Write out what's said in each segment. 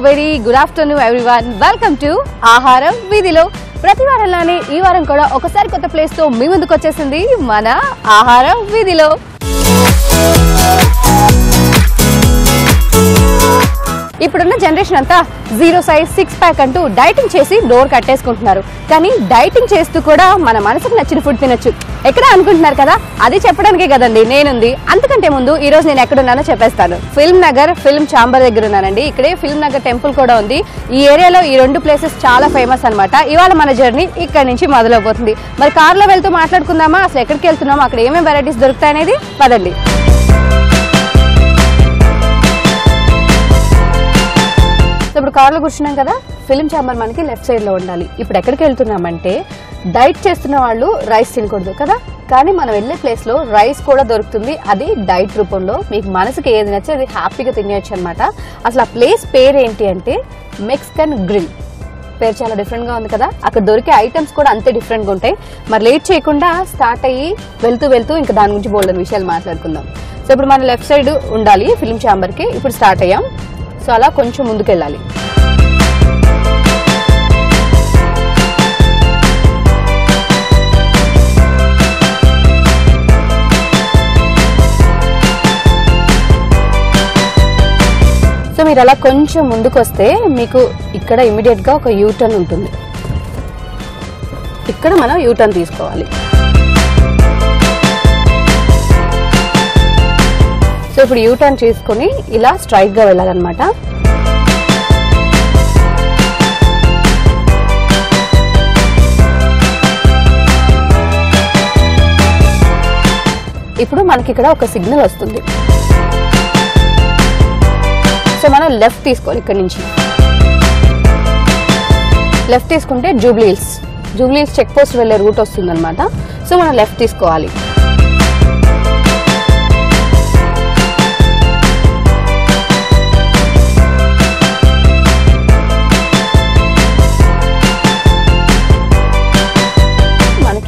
Very good afternoon everyone. Welcome to ఆహారం వీధిలో. ప్రతి వారంలానే ఈ వారం కూడా ఒకసారి కొత్త ప్లేస్ తో మీ ముందుకు వచ్చేసింది మన ఆహారం వీధిలో. ఇప్పుడున్న జనరేషన్ అంతా 0 size 6 pack అంటూ డైటింగ్ చేసి డోర్ కట్టేసుకుంటున్నారు. కానీ డైటింగ్ చేస్తూ కూడా మన మనసుకు నచ్చిన ఫుడ్ తినొచ్చు. ఎక్కడ అనుకుంటున్నారు కదా, అది చెప్పడానికే కదండి నేనుంది. అంతకంటే ముందు ఈ రోజు నేను ఎక్కడున్నానో చెప్పేస్తాను. ఫిల్మ్ నగర్ ఫిల్మ్ ఛాంబర్ దగ్గర ఉన్నానండి. ఇక్కడే ఫిల్మ్ నగర్ టెంపుల్ కూడా ఉంది. ఈ ఏరియాలో ఈ రెండు ప్లేసెస్ చాలా ఫేమస్ అనమాట. ఇవాళ మన జర్నీ ఇక్కడ నుంచి మొదలవుతుంది. మరి కార్లో వెళ్తూ మాట్లాడుకుందామా, అసలు ఎక్కడికి వెళ్తున్నామా, అక్కడ ఏమేమి వెరైటీస్ దొరుకుతాయి అనేది. పదండి. ఇప్పుడు కార్లో కూర్చున్నాం కదా, ఫిల్మ్ ఛాంబర్ మనకి లెఫ్ట్ సైడ్ లో ఉండాలి. ఇప్పుడు ఎక్కడికి వెళ్తున్నామంటే, డైట్ చేస్తున్న వాళ్ళు రైస్ తినకూడదు కదా, కానీ మనం వెళ్ళే ప్లేస్ లో రైస్ కూడా దొరుకుతుంది. అది డైట్ రూపంలో. మీకు మనసుకి ఏది నచ్చే అది హ్యాపీగా తినేయచ్చు అనమాట. అసలు ఆ ప్లేస్ పేరు ఏంటి అంటే మెక్సికన్ గ్రిల్. పేరు చాలా డిఫరెంట్ గా ఉంది కదా. అక్కడ దొరికే ఐటమ్స్ కూడా అంతే డిఫరెంట్ గా ఉంటాయి. మరి లేట్ చేయకుండా స్టార్ట్ అయ్యి వెళ్తూ ఇంకా దాని గురించి బోల్డెన్ విషయాలు మాట్లాడుకుందాం. సో ఇప్పుడు మన లెఫ్ట్ సైడ్ ఉండాలి ఫిల్మ్ ఛాంబర్ కి. ఇప్పుడు స్టార్ట్ అయ్యాం. సో అలా కొంచెం ముందుకెళ్ళాలి. సో మీరు అలా కొంచెం ముందుకు వస్తే మీకు ఇక్కడ ఇమీడియట్ గా ఒక యూటర్న్ ఉంటుంది. ఇక్కడ మనం యూటర్న్ తీసుకోవాలి. సో ఇప్పుడు యూటర్న్ తీసుకుని ఇలా స్ట్రైట్ గా వెళ్ళాలన్నమాట. ఇప్పుడు మనకి ఇక్కడ ఒక సిగ్నల్ వస్తుంది. సో మనం లెఫ్ట్ తీసుకోవాలి. ఇక్కడ నుంచి లెఫ్ట్ తీసుకుంటే జూబ్లీ హిల్స్ చెక్ పోస్ట్ వెళ్ళే రూట్ వస్తుంది అనమాట. సో మనం లెఫ్ట్ తీసుకోవాలి.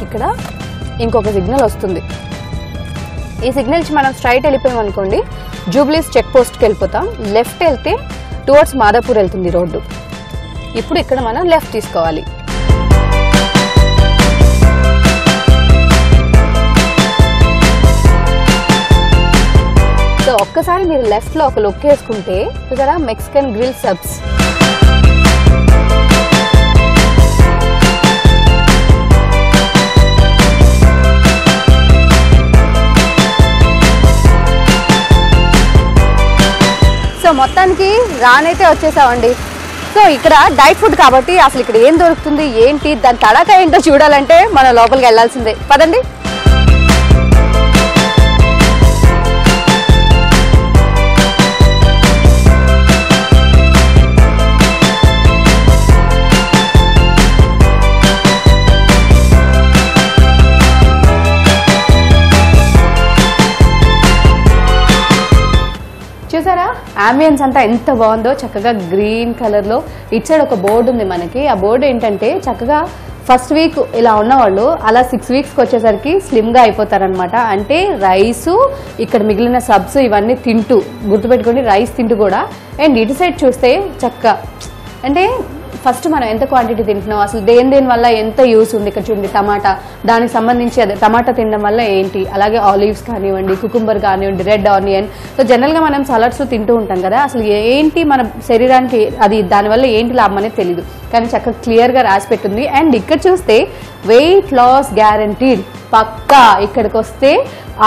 ఇక్కడ ఇంకొక సిగ్నల్ వస్తుంది. ఈ సిగ్నల్ నుంచి మనం స్ట్రైట్ వెళ్ళిపోయాం అనుకోండి, జూబ్లీస్ చెక్ పోస్ట్కి వెళ్ళిపోతాం. లెఫ్ట్ వెళ్తే టువర్డ్స్ మాదాపూర్ వెళ్తుంది రోడ్డు. ఇప్పుడు ఇక్కడ మనం లెఫ్ట్ తీసుకోవాలి. సో ఒక్కసారి మీరు లెఫ్ట్ లో ఒక లుక్ వేసుకుంటే చూసారా, మెక్సికన్ గ్రిల్ సబ్స్. సో మొత్తానికి రానైతే వచ్చేసామండి. సో ఇక్కడ డైట్ ఫుడ్ కాబట్టి అసలు ఇక్కడ ఏం దొరుకుతుంది ఏంటి, దాని తడాక ఏంటో చూడాలంటే మనం లోపలికి వెళ్లాల్సిందే. పదండి. చూసారా అంబియన్స్ అంతా ఎంత బాగుందో, చక్కగా గ్రీన్ కలర్ లో. ఇటు సైడ్ ఒక బోర్డు ఉంది మనకి. ఆ బోర్డు ఏంటంటే చక్కగా ఫస్ట్ వీక్ ఇలా ఉన్నవాళ్ళు అలా 6 weeks వచ్చేసరికి స్లిమ్ గా అయిపోతారనమాట. అంటే రైసు ఇక్కడ మిగిలిన సబ్స్ ఇవన్నీ తింటూ, గుర్తుపెట్టుకోండి రైస్ తింటూ కూడా. అండ్ ఇటు సైడ్ చూస్తే చక్కగా అంటే ఫస్ట్ మనం ఎంత క్వాంటిటీ తింటున్నాం, అసలు దేని వల్ల ఎంత యూస్ ఉంది. ఇక్కడ చూడండి టమాటా, దానికి సంబంధించి అదే టమాటా తినడం వల్ల ఏంటి, అలాగే ఆలివ్స్ కానివ్వండి, కుకుంబర్ కానివ్వండి, రెడ్ ఆనియన్. సో జనరల్ గా మనం సలాడ్స్ తింటూ ఉంటాం కదా, అసలు ఏంటి మన శరీరానికి అది దానివల్ల ఏంటి లాభం అనేది తెలియదు. కానీ చక్కగా క్లియర్ గా రాసి పెట్టింది. అండ్ ఇక్కడ చూస్తే వెయిట్ లాస్ గ్యారంటీడ్ పక్కా. ఇక్కడికి వస్తే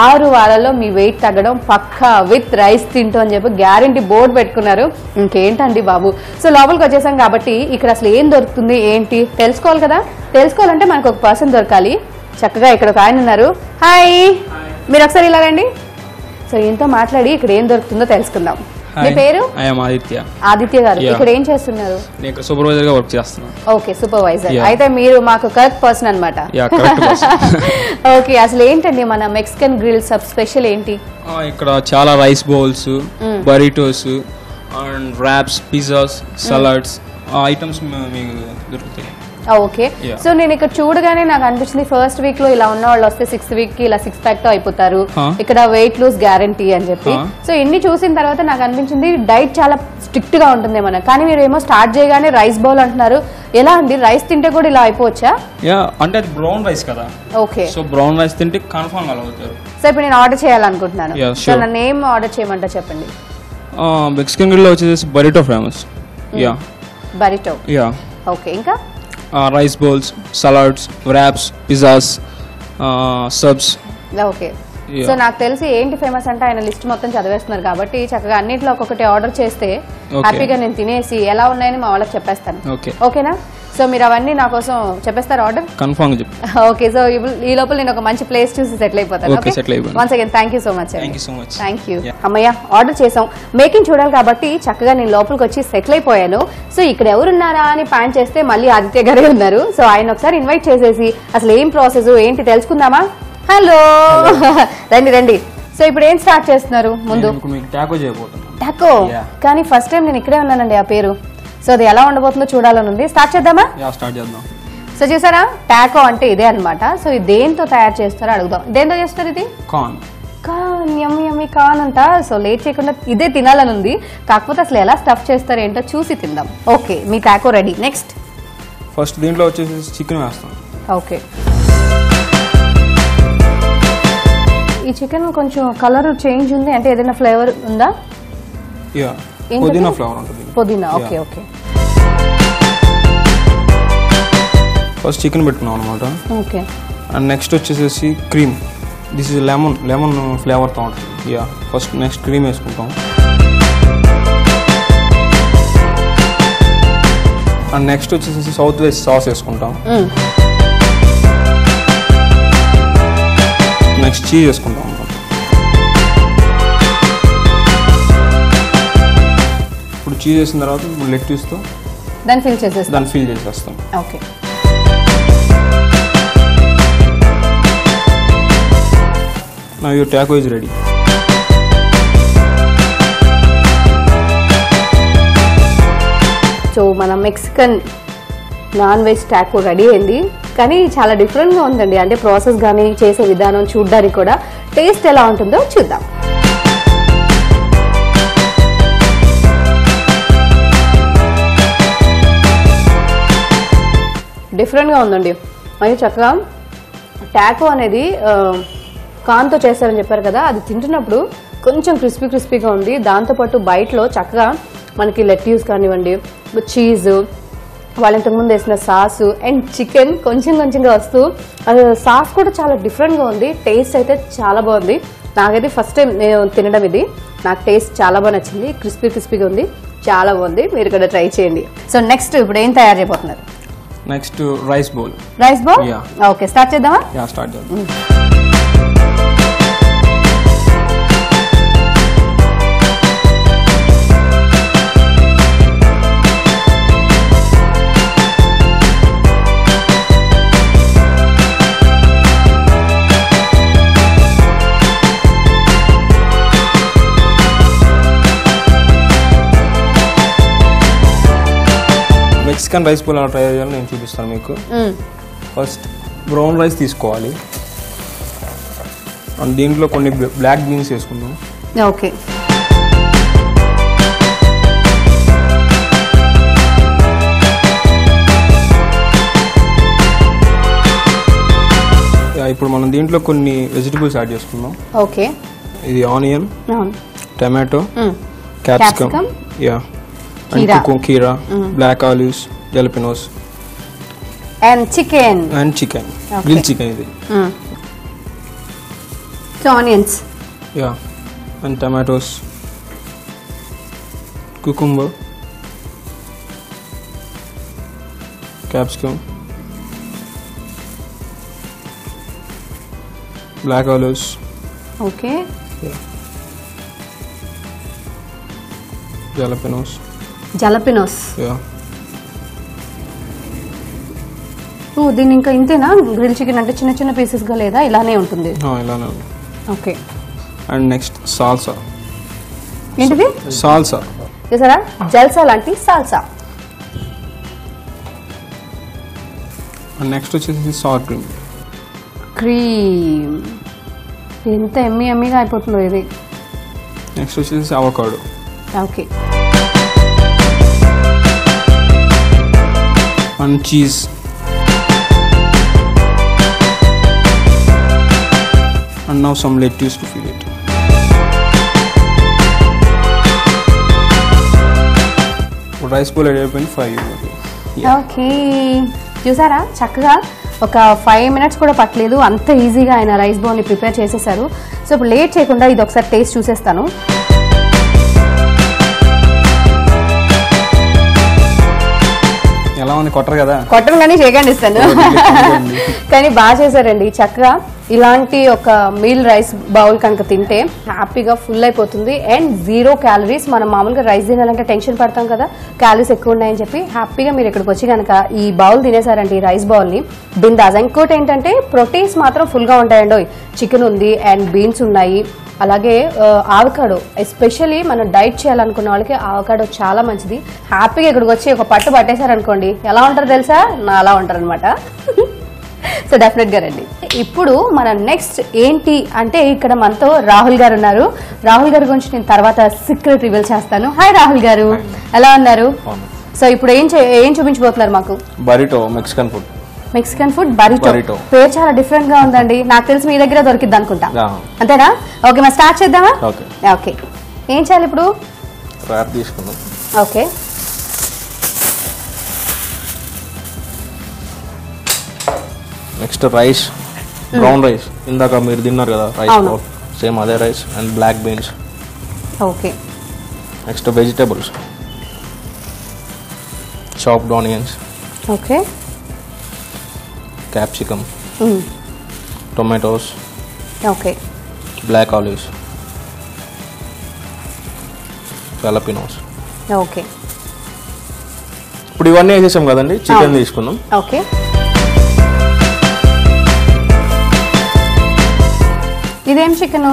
6 వారాల్లో మీ వెయిట్ తగ్గడం పక్కా విత్ రైస్ తింటూ అని చెప్పి గ్యారంటీ బోర్డు పెట్టుకున్నారు. ఇంకేంటండి బాబు. సో లోపలికి వచ్చేసాం కాబట్టి ఇక్కడ అసలు ఏం దొరుకుతుంది ఏంటి తెలుసుకోవాలి కదా. తెలుసుకోవాలంటే మనకు ఒక పర్సన్ దొరకాలి. చక్కగా ఇక్కడ ఒక ఆయన ఉన్నారు. హాయ్, మీరు ఒకసారి ఇలాగండి. సో ఈయనతో మాట్లాడి ఇక్కడ ఏం దొరుకుతుందో తెలుసుకుందాం. మీ పేరు? ఆదిత్య గారు. ఇక్కడ ఏం చేస్తున్నారు? సూపర్వైజర్ గా వర్క్ చేస్తున్నాను. Okay, supervisor. అయితే మీరు మాకు కరెక్ట్ పర్సన్ అనమాట. ఓకే, అసలు ఏంటండి మన మెక్సికన్ గ్రిల్ సబ్ స్పెషల్ ఏంటి? ఇక్కడ చాలా rice bowls, burritos and wraps, pizzas, salads items మీకు దొరుకుతాయి. ఓకే. సో నేను ఇక్కడ చూడగానే నాకు అనిపించింది ఫస్ట్ వీక్ లో ఇలా ఉన్న వాళ్ళు వస్తే 6th వీక్ కి ఇలా 6 pack తో అయిపోతారు, ఇక్కడ వెయిట్ లూస్ గ్యారంటీ అని చెప్పి. సో ఇన్ని చూసిన తర్వాత నాకు అనిపించింది డైట్ చాలా స్ట్రిక్ట్ గా ఉంటుందేమన్నా, కానీ మీరు ఏమో స్టార్ట్ చేయగానే రైస్ బౌల్ అంటున్నారు. ఎలా అండి, రైస్ తింటే కూడా ఇలా అయిపోవచ్చా? అంటే అది బ్రౌన్ రైస్ కదా. ఓకే. సో బ్రౌన్ రైస్ తింటే కన్ఫర్మ్ అలా అవుతారు. సో ఇప్పుడు నేను ఆర్డర్ చేయాలనుకుంటున్నాను. సో నన్ను ఏం ఆర్డర్ చేయమంటారు చెప్పండి. మెక్సికన్ గ్రిల్ లో వచ్చేసి బరిటో ఫేమస్. బరిటో. ఓకే. ఇంకా rice bowls, salads, wraps, pizzas, subs. Okay. So నాకు తెలిసి ఏంటి ఫేమస్ అంటే ఆయన లిస్ట్ మొత్తం చదివేస్తున్నారు కాబట్టి చక్కగా అన్నిట్లో ఒక్కొక్కటి ఆర్డర్ చేస్తే హ్యాపీగా నేను తినేసి ఎలా ఉన్నాయని మా వాళ్ళకి చెప్పేస్తాను. ఓకేనా? సో మీరు అవన్నీ నా కోసం చెప్పేస్తారు ఆర్డర్? కన్ఫర్మ్. ఓకే. సో ఈ లోపల నేను ఒక మంచి ప్లేస్ చూసి సెటిల్ అయిపోతాను. Once again thank you so much. Thank you. అమ్మయ్య, ఆర్డర్ చేసాం, మేకింగ్ చూడాలి కాబట్టి చక్కగా నేను లోపలికి వచ్చి సెటిల్ అయిపోయాను. సో ఇక్కడ ఎవరున్నారా అని ప్యాన్ చేస్తే మళ్ళీ ఆదిత్య గారే ఉన్నారు. సో ఆయన ఒకసారి ఇన్వైట్ చేసేసి అసలు ఏం ప్రాసెస్ ఏంటి తెలుసుకుందామా? హలో, రండి రండి. సో ఇప్పుడు ఏం స్టార్ట్ చేస్తున్నారు? ముందు టాకో. కానీ ఫస్ట్ టైం నేను ఇక్కడే ఉన్నానండి ఆ పేరు. సో అది ఎలా ఉండబోతుందో చూడాలని ఉంది. స్టార్ట్ చేద్దామా? సో చూసారా, టాకో అంటే ఇదే అనమాట. సో ఇది దేంతో తయారు చేస్తారో అడుగుదాం. దేంతో చేస్తారు ఇది? కార్న్. యమ్మీ కార్న్ అంట. సో లేట్ చేయకుండా ఇదే తినాలని ఉంది. కాకపోతే అసలు ఎలా స్టఫ్ చేస్తారు ఏంటో చూసి తిందాం. ఓకే, మీ టాకో రెడీ. నెక్స్ట్ ఫస్ట్ దీంట్లో వచ్చేసి చికెన్ వేస్తాం. ఓకే. ఈ చికెన్ కొంచెం కలర్ చేంజ్ ఉంది, అంటే ఏదైనా ఫ్లేవర్ ఉందా? పుదీనా ఫ్లేవర్ ఉంటుంది. పుదీనా. Okay okay. ఫస్ట్ చికెన్ పెట్టుకున్నాం అనమాట. ఓకే. అండ్ నెక్స్ట్ వచ్చేసేసి క్రీమ్. దిస్ ఇస్ లెమన్ ఫ్లేవర్తో ఉంటుంది. ఫస్ట్ నెక్స్ట్ క్రీమ్ వేసుకుంటాం. అండ్ నెక్స్ట్ వచ్చేసి సౌత్ వెస్ట్ సాస్ వేసుకుంటాం. నెక్స్ట్ చీజ్ వేసుకుంటాం అనమాట. ఇప్పుడు చీజ్ వేసిన తర్వాత లెట్యూస్తో దాన్ని ఫిల్ చేసేస్తాం. Okay. Now your taco is ready. So మన Mexican non veg taco ready అయింది. కానీ చాలా డిఫరెంట్గా ఉందండి, అంటే ప్రాసెస్ కానీ చేసే విధానం చూడడానికి కూడా. టేస్ట్ ఎలా ఉంటుందో చూద్దాం. డిఫరెంట్గా ఉందండి. మరి చక్కగా టాకో అనేది కార్న్తో చేస్తారని చెప్పారు కదా, అది తింటున్నప్పుడు కొంచెం క్రిస్పీగా ఉంది. దాంతోపాటు బయటలో చక్కగా మనకి లెట్యూస్ కానివ్వండి, చీజ్, వాళ్ళు ఇంతకుముందు వేసిన సాసు అండ్ చికెన్ కొంచెంగా వస్తూ సాస్ కూడా చాలా డిఫరెంట్గా ఉంది. టేస్ట్ అయితే చాలా బాగుంది. నాకైతే ఫస్ట్ టైం నేను తినడం ఇది. నాకు టేస్ట్ చాలా బాగా నచ్చింది. క్రిస్పీగా ఉంది, చాలా బాగుంది. మీరు కూడా ట్రై చేయండి. సో నెక్స్ట్ ఇప్పుడు ఏం తయారు చేయబోతున్నారు? Next rice bowl. Okay, start చేద్దామా? స్టార్ట్ చేద్దాం. మెక్సికన్ రైస్ బౌల్ ఎలా ట్రై చేయాలో నేను చూపిస్తాను మీకు. ఫస్ట్ బ్రౌన్ రైస్ తీసుకోవాలి. అండ్ దీంట్లో కొన్ని బ్లాక్ బీన్స్ వేసుకుందాం. ఓకే. ఇప్పుడు మనం దీంట్లో కొన్ని వెజిటబుల్స్ యాడ్ చేసుకుందాం. ఓకే. ఇది ఆనియన్, టమాటో, క్యాప్సికమ్, కీరా, black olives, jalapenos and chicken. Grill chicken ఇది. So onions, and tomatoes, cucumber, capsicum, black olives. Okay. Jalapenos. దీని ఇంకా ఇంతేనా? గ్రిల్ చికెన్ అంటే చిన్న పీసెస్ గా లేదా ఇలానే ఉంటుంది? ఇలానే. ఓకే. And next salsa. ఏంటిది? సాల్సా. చూసారా, జల్సా లాంటి సాల్సా. అండ్ నెక్స్ట్ వచ్చేసి సార్ క్రీమ్. క్రీమ్ ఎంత ఎమ్మీగా అయిపోతుందో ఇది. నెక్స్ట్ వచ్చేసి avocado. Okay. And cheese. And now some lettuce to fill it. Rice bowl ready అయిపోయింది 5 minutes. ఓకే, చూసారా చక్కగా ఒక 5 minutes కూడా పట్టలేదు, అంత ఈజీగా ఆయన రైస్ బౌల్ని ప్రిపేర్ చేసేసారు. సో ఇప్పుడు లేట్ చేయకుండా ఇది ఒకసారి టేస్ట్ చూసేస్తాను. ఎలా ఉంది? కొట్టరు కదా? కొట్టను కానీ చేయకండి ఇస్తాను. కానీ బాగా చేశారండి చక్కగా. ఇలాంటి ఒక మీల్ రైస్ బౌల్ కనుక తింటే హ్యాపీగా ఫుల్ అయిపోతుంది అండ్ 0 calories. మనం మామూలుగా రైస్ తినాలంటే టెన్షన్ పడతాం కదా, క్యాలరీస్ ఎక్కువ ఉన్నాయని చెప్పి. హ్యాపీగా మీరు ఇక్కడికి వచ్చి కనుక ఈ బౌల్ తినేసారంటే ఈ రైస్ బౌల్ని బిందాస్. ఇంకోటి ఏంటంటే ప్రోటీన్స్ మాత్రం ఫుల్గా ఉంటాయండి. చికెన్ ఉంది అండ్ బీన్స్ ఉన్నాయి, అలాగే ఆవకాడో. ఎస్పెషల్లీ మనం డైట్ చేయాలనుకున్న వాళ్ళకి ఆవకాడో చాలా మంచిది. హ్యాపీగా ఇక్కడికి వచ్చి ఒక పట్టు పట్టేశారనుకోండి ఎలా ఉంటారో తెలుసా, నా అలా ఉంటారు అనమాట. సో డెఫినెట్గా రండి. ఇప్పుడు మన నెక్స్ట్ ఏంటి అంటే ఇక్కడ మనతో రాహుల్ గారు ఉన్నారు. రాహుల్ గారి గురించి నేను తర్వాత సీక్రెట్ రివీల్ చేస్తాను. హాయ్ రాహుల్ గారు, ఎలా ఉన్నారు? సో ఇప్పుడు ఏం చూపించబోతున్నారు మాకు? Burrito, Mexican food. Mexican food burrito. పేరు చాలా డిఫరెంట్ గా ఉందండి. నాకు తెలిసి మీ దగ్గర దొరికిద్ది అనుకుంటా, అంతేనా? ఓకే, మరి స్టార్ట్ చేద్దామా? ఓకే, ఏం చేయాలి ఇప్పుడు? ర్యాప్ తీసుకుందాం. Okay, next rice, brown rice. ఇందాక మీరు తిన్నారు కదా రైస్, సేమ్ అదే rice and black beans. Okay, next vegetables, chopped onions, okay, capsicum, tomatoes, okay, black olives, jalapenos. Okay, ఇప్పుడు ఇవన్నీ వేసేసాం కదండి. చికెన్ తీసుకుందాం. ఓకే, ఇదేం చికెన్?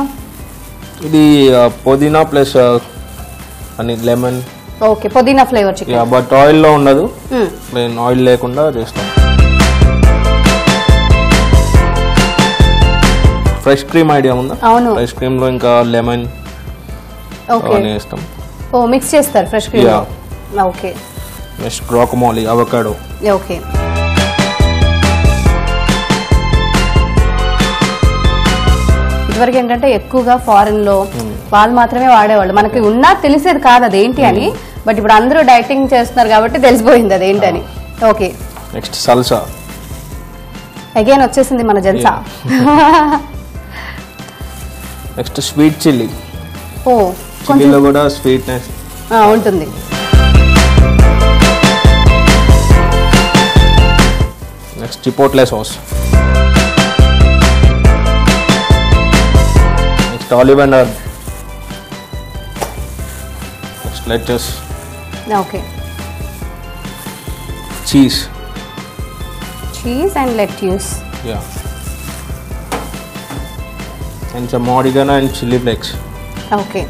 ఇది పుదీనా ప్లస్ అని లెమన్. ఓకే, పుదీనా ఫ్లేవర్ చికెన్. బట్ ఆయిల్లో ఉండదు, నేను ఆయిల్ లేకుండా చేస్తాను. ఫ్రెష్ క్రీమ్ ఐడియా ఉందా? అవును. ఫ్రెష్ క్రీమ్ లో ఇంకా లెమన్ అవన్నీ వేస్తాం. ఓ, మిక్స్ చేస్తారు fresh cream. Okay, next guacamole, avocado. Okay, ఇదివరకు ఏంటంటే ఎక్కువగా ఫారెన్ లో వాళ్ళు మాత్రమే వాడేవాళ్ళు, మనకి ఉన్నా తెలిసేది కాదు అదేంటి అని. బట్ ఇప్పుడు అందరూ డైటింగ్ చేస్తున్నారు కాబట్టి తెలిసిపోయింది అదేంటని. Okay, next salsa. అగైన్ వచ్చేసింది మన జల్సా. Next sweet chilli. ఓ, చిల్లీలో కూడా స్వీట్నెస్ ఉంటుంది. Next chipotle sauce. Next olive and herb. Next lettuce. Okay, cheese and lettuce. Yeah, and some oregano and chili flakes. Okay,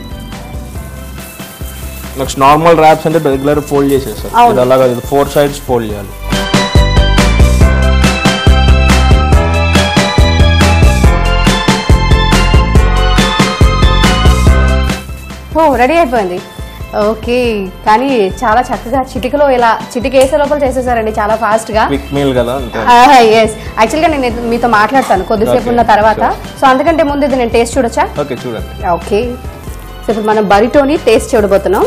next normal wraps అంటే regular fold చేసేస్తారు. ఇది అలాగా 4 sides fold చేయాలి. ఓ, ready అయిపోయింది. Okay, కానీ చాలా చక్కగా చిటికలో ఇలా చిటికేసే లోపల చేసేసారండి చాలా ఫాస్ట్ గా. క్విక్ మీల్ కదా. ఎస్, యాక్చువల్గా నేను మీతో మాట్లాడతాను కొద్దిసేపు ఉన్న తర్వాత. సో అందుకంటే ముందు ఇది నేను టేస్ట్ చూడొచ్చా? ఓకే, చూడండి. ఓకే, సో ఇప్పుడు మనం బరిటోని టేస్ట్ చూడబోతున్నాం.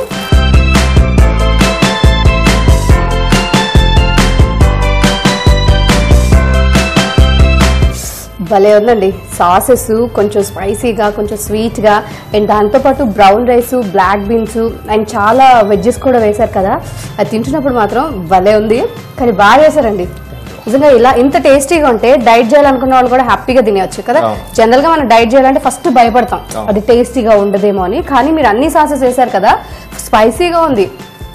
భలే ఉందండి. సాసెస్ కొంచెం స్పైసీగా, కొంచెం స్వీట్గా, అండ్ దాంతోపాటు brown rice, black beans and చాలా వెజ్జెస్ కూడా వేశారు కదా. అది తింటున్నప్పుడు మాత్రం భలే ఉంది. కానీ బాగా చేశారండి నిజంగా. ఇలా ఇంత టేస్టీగా ఉంటే డైట్ చేయాలనుకున్న వాళ్ళు కూడా హ్యాపీగా తినేయచ్చు కదా. జనరల్ గా మనం డైట్ చేయాలంటే ఫస్ట్ భయపడతాం అది టేస్టీగా ఉండదేమో అని. కానీ మీరు అన్ని సాసెస్ వేశారు కదా, స్పైసీగా ఉంది.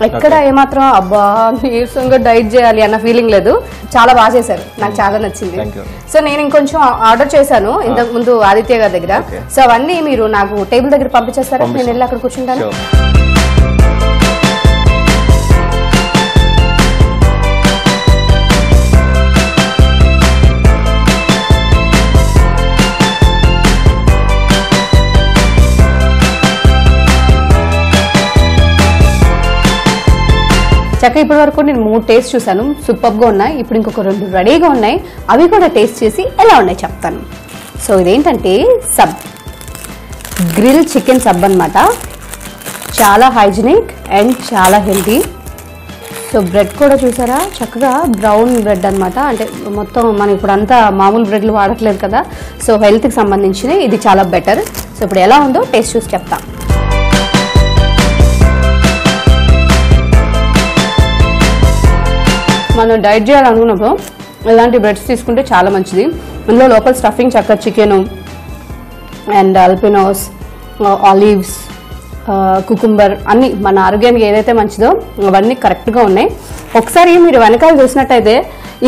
ఎక్కడ ఏమాత్రం అబ్బా నీరసంగా డైట్ చేయాలి అన్న ఫీలింగ్ లేదు. చాలా బాగా చేశారు, నాకు చాలా నచ్చింది. సో నేను ఇంకొంచెం ఆర్డర్ చేశాను ఇంతకు ముందు ఆదిత్య గారి దగ్గర. సో అవన్నీ మీరు నాకు టేబుల్ దగ్గర పంపించేస్తారా? నేను వెళ్ళి అక్కడ కూర్చుంటాను. చక్కగా ఇప్పటి వరకు నేను 3 టేస్ట్ చూసాను, సూపర్గా ఉన్నాయి. ఇప్పుడు ఇంకొక 2 రెడీగా ఉన్నాయి, అవి కూడా టేస్ట్ చేసి ఎలా ఉన్నాయి చెప్తాను. సో ఇదేంటంటే సబ్, గ్రిల్ చికెన్ సబ్ అనమాట. చాలా హైజీనిక్ అండ్ చాలా హెల్తీ. సో బ్రెడ్ కూడా చూసారా, చక్కగా బ్రౌన్ బ్రెడ్ అనమాట. అంటే మొత్తం మనం ఇప్పుడు అంతా మామూలు బ్రెడ్లు వాడట్లేదు కదా, సో హెల్త్కి సంబంధించిన ఇది చాలా బెటర్. సో ఇప్పుడు ఎలా ఉందో టేస్ట్ చూసి చెప్తా. మనం డైట్ చేయాలనుకున్నప్పుడు ఇలాంటి బ్రెడ్స్ తీసుకుంటే చాలా మంచిది. ఇందులో లోపల స్టఫింగ్ చక్కగా చికెను అండ్ అల్పినోస్, ఆలివ్స్, కుకుంబర్ అన్నీ మన ఆరోగ్యానికి ఏదైతే మంచిదో అవన్నీ కరెక్ట్గా ఉన్నాయి. ఒకసారి మీరు వెనకాల చూసినట్టయితే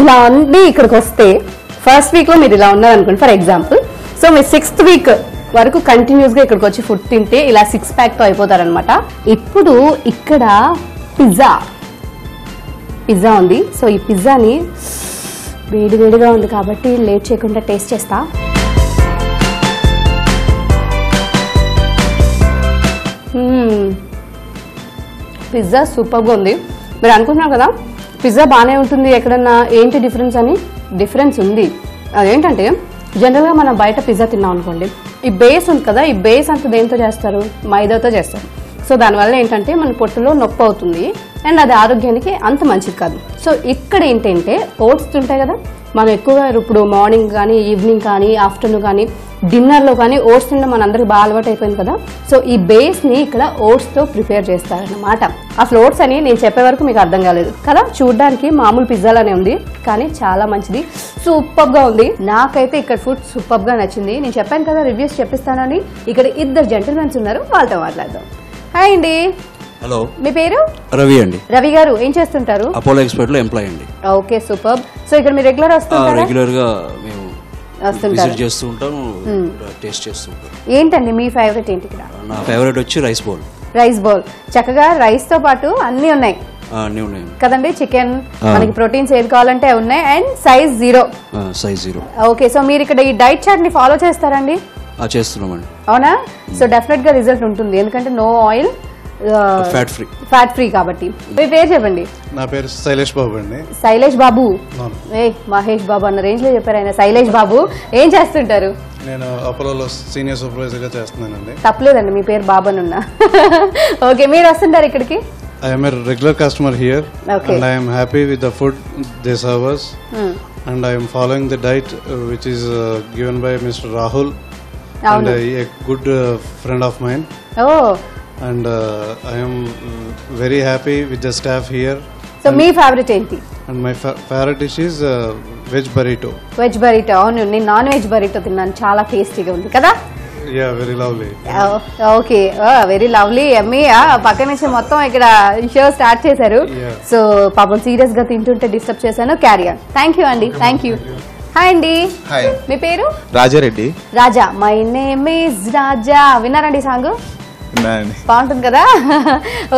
ఇలా ఉండి ఇక్కడికి వస్తే ఫస్ట్ వీక్లో మీరు ఇలా ఉన్నారనుకోండి ఫర్ ఎగ్జాంపుల్. సో మీరు 6th వీక్ వరకు కంటిన్యూస్గా ఇక్కడికి వచ్చి ఫుడ్ తింటే ఇలా 6 ప్యాక్తో అయిపోతారనమాట. ఇప్పుడు ఇక్కడ పిజ్జా ఉంది. సో ఈ పిజ్జాని వేడివేడిగా ఉంది కాబట్టి లేట్ చేయకుండా టేస్ట్ చేస్తా. పిజ్జా సూపర్గా ఉంది. మీరు అనుకుంటున్నారు కదా పిజ్జా బాగానే ఉంటుంది ఎక్కడన్నా ఏంటి డిఫరెన్స్ అని. డిఫరెన్స్ ఉంది. అదేంటంటే జనరల్గా మనం బయట పిజ్జా తిన్నాం అనుకోండి, ఈ బేస్ ఉంది కదా, ఈ బేస్ అంతా దేంతో చేస్తారు, మైదాతో చేస్తారు. సో దానివల్ల ఏంటంటే మన పొట్టులో నొప్పి అవుతుంది అండ్ అది ఆరోగ్యానికి అంత మంచిది కాదు. సో ఇక్కడ ఏంటంటే ఓట్స్ ఉంటాయి కదా, మనం ఎక్కువగా ఇప్పుడు మార్నింగ్ కానీ ఈవినింగ్ కానీ ఆఫ్టర్నూన్ కానీ డిన్నర్లో కానీ ఓట్స్ తినడం మనందరికి బాగా అలవాటు అయిపోయింది కదా. సో ఈ బేస్ని ఇక్కడ ఓట్స్తో ప్రిపేర్ చేస్తారన్నమాట. అసలు ఓట్స్ అని నేను చెప్పే వరకు మీకు అర్థం కాలేదు కదా. చూడడానికి మామూలు పిజ్జాలానే ఉంది కానీ చాలా మంచిది, సూపర్గా ఉంది. నాకైతే ఇక్కడ ఫుడ్ సూపర్గా నచ్చింది. నేను చెప్పాను కదా రివ్యూస్ చెప్పిస్తానని. ఇక్కడ 2 జెంటిల్మెన్స్ ఉన్నారు, వాళ్ళతో మాట్లాడదాం. హాయ్ అండి. హలో, మీ పేరు? రవి అండి. రవి గారు ఏం చేస్తుంటారు? అపోలో ఎక్స్పర్ట్ లో ఎంప్లాయ్ అండి. Okay, super. సో ఇక్కడ మీరు రెగ్యులర్ వస్తుంటారా? రెగ్యులర్ గా మేము విజిట్ చేస్తూ ఉంటాం, టేస్ట్ చేస్తూ ఉంటాం. ఏంటండి మీ ఫేవరెట్ ఏంటి ఇక్కడ? నా ఫేవరెట్ వచ్చి రైస్ బౌల్. రైస్ బౌల్ చక్కగా రైస్ తో పాటు అన్ని ఉన్నాయి అన్నీ ఉన్నాయి కదండి. చికెన్, మనకి ప్రోటీన్స్ ఏది కావాలంటే ఉన్నాయి and size 0. Size 0. Okay, so మీరు ఇక్కడ ఈ డైట్ చార్ట్ ని ఫాలో చేస్తారండి? చేస్తున్నామండి. అవునా? సో డెఫినెట్ గా రిజల్ట్ ఉంటుంది ఎందుకంటే నో ఆయిల్, ఫ్యాట్ ఫ్రీ కాబట్టి. మీ పేరు చెప్పండి. నా పేరు శైలేష్ బాబు అండి. శైలేష్ బాబు? మహేష్ బాబు అన్న రేంజ్ లో చెప్పారు ఆయన. శైలేష్ బాబు ఏం చేస్తుంటారు? నేను అపోలోలో సీనియర్ సూపర్వైజర్ గా చేస్తున్నానండి. తప్పలేదండి, మీ పేరు బాబు అని ఉన్నా. ఓకే, మీరు వస్తుంటారు ఇక్కడికి? I am a regular customer here. Okay. And I am happy with the food they serve us. And I am following the diet which is given by Mr. Rahul and a good friend of mine. Oh. And I am very happy with the staff here. So మీ favourite ఏంటి? And my favorite dish is veg burrito. Veg burrito. అవును, నేను non veg బరిటో తిన్నాను, చాలా టేస్టీగా ఉంది కదా. Yeah, very lovely. Okay, very lovely, Emmy. పక్క నుంచి మొత్తం ఇక్కడ షో స్టార్ట్ చేశారు. సో పాపం సీరియస్ గా తింటుంటే డిస్టర్బ్ చేశాను. Carry on. థ్యాంక్ యూ అండి. Thank you. హాయ్ అండి. హాయ్. మీ పేరు? రాజారెడ్డి. రాజా. My name is Raja. విన్నారండి song? విన్నానండి. బాగుంటుంది కదా.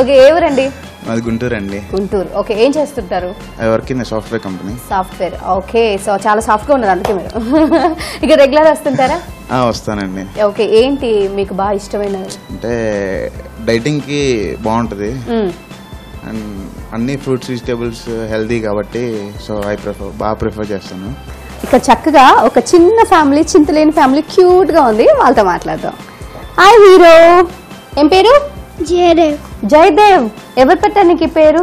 ఓకే, ఏ ఊరండి? మాది గుంటూరు అండి. గుంటూరు. ఓకే, ఏం చేస్తుంటారు? I work in software company. Software. Okay, so చాలా సాఫ్ట్ గా ఉన్నారు అందుకే మీరు. ఇక రెగ్యులర్ వస్తుంటారా? వస్తానండి. ఓకే, ఏంటి మీకు బాగా ఇష్టమైనది? అంటే డైటింగ్ కి బాగుంటది అండ్ అన్ని ఫ్రూట్స్ వెజిటేబుల్స్ హెల్దీ కాబట్టి సో బాగా ప్రిఫర్ చేస్తాను. ఇక్కడ చక్కగా ఒక చిన్న ఫ్యామిలీ, చింతలేని ఫ్యామిలీ క్యూట్ గా ఉంది, వాళ్ళతో మాట్లాడదాం. హాయ్ హీరో, ఏం పేరు? జయదేవ్. జయదేవ్. ఎవరు పెట్టారు నీకు ఈ పేరు?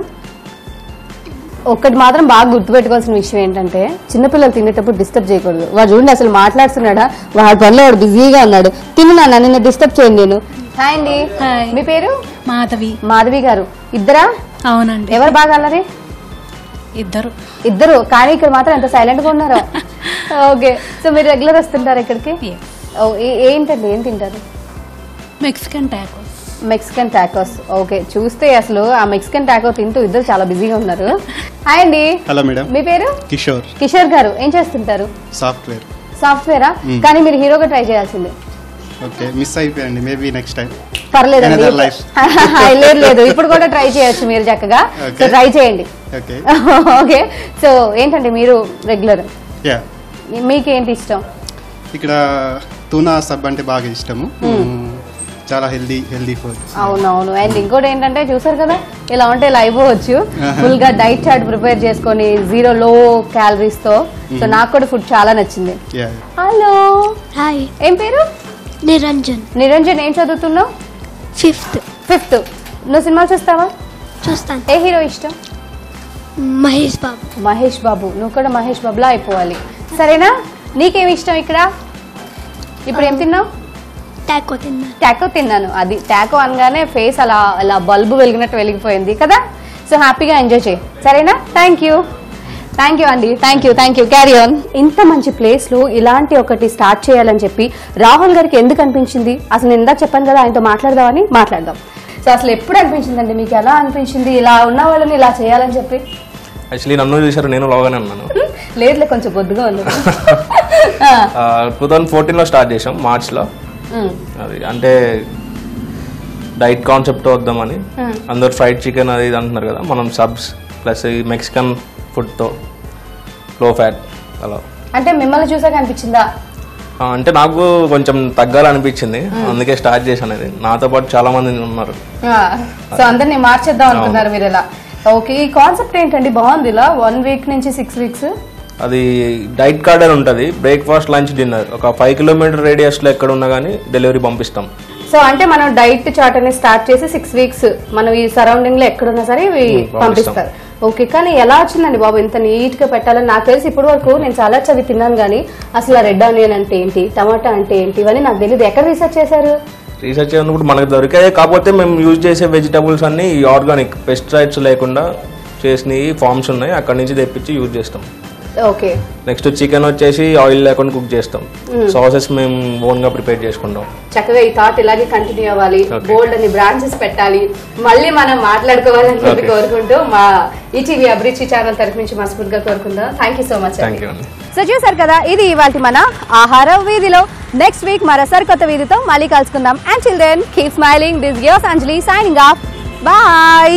ఒక్కటి మాత్రం బాగా గుర్తుపెట్టుకోవాల్సిన విషయం ఏంటంటే చిన్నపిల్లలు తినేటప్పుడు డిస్టర్బ్ చేయకూడదు. వాడు చూడండి అసలు మాట్లాడుతున్నాడా, వాడి పనిలో వాడు బిజీగా ఉన్నాడు. తిన్నా నిన్ను డిస్టర్బ్ చేయండి నేను. హాయ్ అండి. మీ పేరు? మాధవి. మాధవి గారు. ఇద్దరా? అవునండి. ఎవరు బాగా అల్లరి? ఇద్దరు. కానీ ఇక్కడ మాత్రం ఎంత సైలెంట్ గా ఉన్నారో. ఓకే, సో మీరు రెగ్యులర్ వస్తుంటారు ఇక్కడికి? ఏంటండి, ఏం తింటారు? Mexican tacos. ఓకే, చూస్తే అసలు ఆ మెక్సికన్ టాకో తింటూ ఇద్దరు చాలా బిజీగా ఉన్నారు. హాయ్ అండి. Hello madam. మీ పేరు? కిషోర్. కిషోర్ గారు ఏం చేస్తుంటారు? సాఫ్ట్వేర్. సాఫ్ట్వేరా? కానీ మీరు హీరోగా ట్రై చేయాల్సిందే. ఓకే, మిస్ అయిపోయండి, మేబీ నెక్స్ట్ టైం. పర్లేదండి. లేదు, ఇప్పుడు కూడా ట్రై చేయొచ్చు మీరు చక్కగా. సో ట్రై చేయండి. ఓకే, సో ఏంటండి మీరు రెగ్యులర్, మీకేంటి ఇష్టం? ఇక్కడ తూనా సబ్ అంటే బాగా ఇష్టము. చాలా హెల్దీ ఫుడ్. అవునవును. అండ్ ఇంకోటి ఏంటంటే చూసారు కదా ఇలా ఉంటే ఇలా అయిపోవచ్చు. ఫుల్ గా డైట్ చార్ట్ ప్రిపేర్ చేసుకొని 0 లో క్యాలరీస్ తో. సో నాకు కూడా ఫుడ్ చాలా నచ్చింది. హలో, హాయ్, ఏం పేరు? నిరంజన్. నిరంజన్, ఏం చదువుతున్నావు? 5th. నువ్వు సినిమాలు చూస్తావా? చూస్తాను. ఏ హీరో ఇష్టం? మహేష్ బాబు. మహేష్ బాబు. నువ్వు కూడా మహేష్ బాబులా అయిపోవాలి, సరేనా? నీకేమి ఇష్టం ఇక్కడ? ఇప్పుడు ఏం తిన్నావు? టాకో తిన్నా. టాకో తిన్నాను. అది టాకో అనగానే ఫేస్ అలా అలా బల్బు వెలిగినట్టు వెలిగిపోయింది కదా. సో హ్యాపీగా ఎంజాయ్ చేయి, సరేనా? థ్యాంక్ యూ అండి. Thank you. Carry on. ఇంత మంచి ప్లేస్ లో ఇలాంటి ఒకటి స్టార్ట్ చేయాలని చెప్పి రాహుల్ గారికి ఎందుకు అనిపించింది? అసలు నేను ఇందాక చెప్పాను కదా ఆయనతో మాట్లాడదామని. మాట్లాడదాం. సో అసలు ఎప్పుడు అనిపించిందండి మీకు? ఎలా అనిపించింది ఇలా ఉన్న వాళ్ళని ఇలా చేయాలని చెప్పి? యాక్చువల్లీ నన్ను చూసారు, నేను లోగానే ఉన్నాను. లేదు, కొంచెం బొద్దుగా ఉంది. 2014లో స్టార్ట్ చేసాం, మార్చ్లో. అది అంటే డైట్ కాన్సెప్ట్ వద్దామని. అందరు ఫ్రైడ్ చికెన్ అది ఇది అంటున్నారు కదా, మనం సబ్స్ ప్లస్ ఈ మెక్సికన్ ఫుడ్తో లో ఫ్యాట్ అలా. అంటే మిమ్మల్ని చూసాక అనిపించిందా? అంటే నాకు కొంచెం తగ్గాలనిపించింది, అందుకే స్టార్ట్ చేశాను. ఇది నాతో పాటు చాలా మంది ఉన్నారు. సో అందరినీ మార్చేద్దాం అనుకున్నారు మీరు ఇలా. ఓకే, ఈ కాన్సెప్ట్ ఏంటండి? బాగుంది. ఇలా 1 వీక్ నుంచి 6 వీక్స్. అది డైట్ కార్డ్ అని ఉంటుంది. Breakfast, lunch, dinner. ఒక 5 కిలోమీటర్ రేడియస్లో ఎక్కడ ఉన్నా కానీ డెలివరీ పంపిస్తాం. సో అంటే మనం డైట్ చార్ట్ అనేది స్టార్ట్ చేసి 6 వీక్స్ మనం ఈ సరౌండింగ్ లో ఎక్కడున్నా సరే పంపిస్తారు. ఓకే, కానీ ఎలా వచ్చిందండి బాబు ఇంత నీట్ గా పెట్టాలని? నాకు తెలిసి ఇప్పటి వరకు నేను చాలా చదివి తిన్నాను కానీ అసలు రెడ్ ఆనియన్ అంటే ఏంటి, టమాటా అంటే ఏంటి, ఇవన్నీ నాకు తెలియదు. ఎక్కడ రీసెర్చ్ చేశారు? రీసెర్చ్ చేసినప్పుడు మనకు దొరికాయి, కాకపోతే మేము యూజ్ చేసే వెజిటబుల్స్ అన్ని ఆర్గానిక్, పెస్టిసైడ్స్ లేకుండా చేసిన ఫార్మ్స్ ఉన్నాయి, అక్కడ నుంచి తెప్పించి యూజ్ చేస్తాం. ఓకే. నెక్స్ట్ చికెన్ వచ్చేసి ఆయిల్ లేకుండా కుక్ చేస్తాం. సాసెస్ మేము ఓన్ గా ప్రిపేర్ చేసుకుంటాం. చక్కగా ఈ థాట్ ఇలాగే కంటిన్యూ అవ్వాలి, బోల్డ్ అని బ్రాంచెస్ పెట్టాలి, మళ్ళీ మనం మాట్లాడుకోవాలని చెప్పి కోరుకుంటూ మా ఈటీవీ అభిరుచి ఛానల్ తరఫు నుంచి మనస్ఫూర్తిగా కోరుకుందాం. Thank you so much. So చూసారు కదా, ఇది ఇవాల్టి మన ఆహార వీధిలో. నెక్స్ట్ వీక్ మరో సరికొత్త వీధితో మళ్ళీ కలుసుకుందాం. Until then keep smiling. This గియోస్ అంజలి సైనింగ్ ఆఫ్. బాయ్.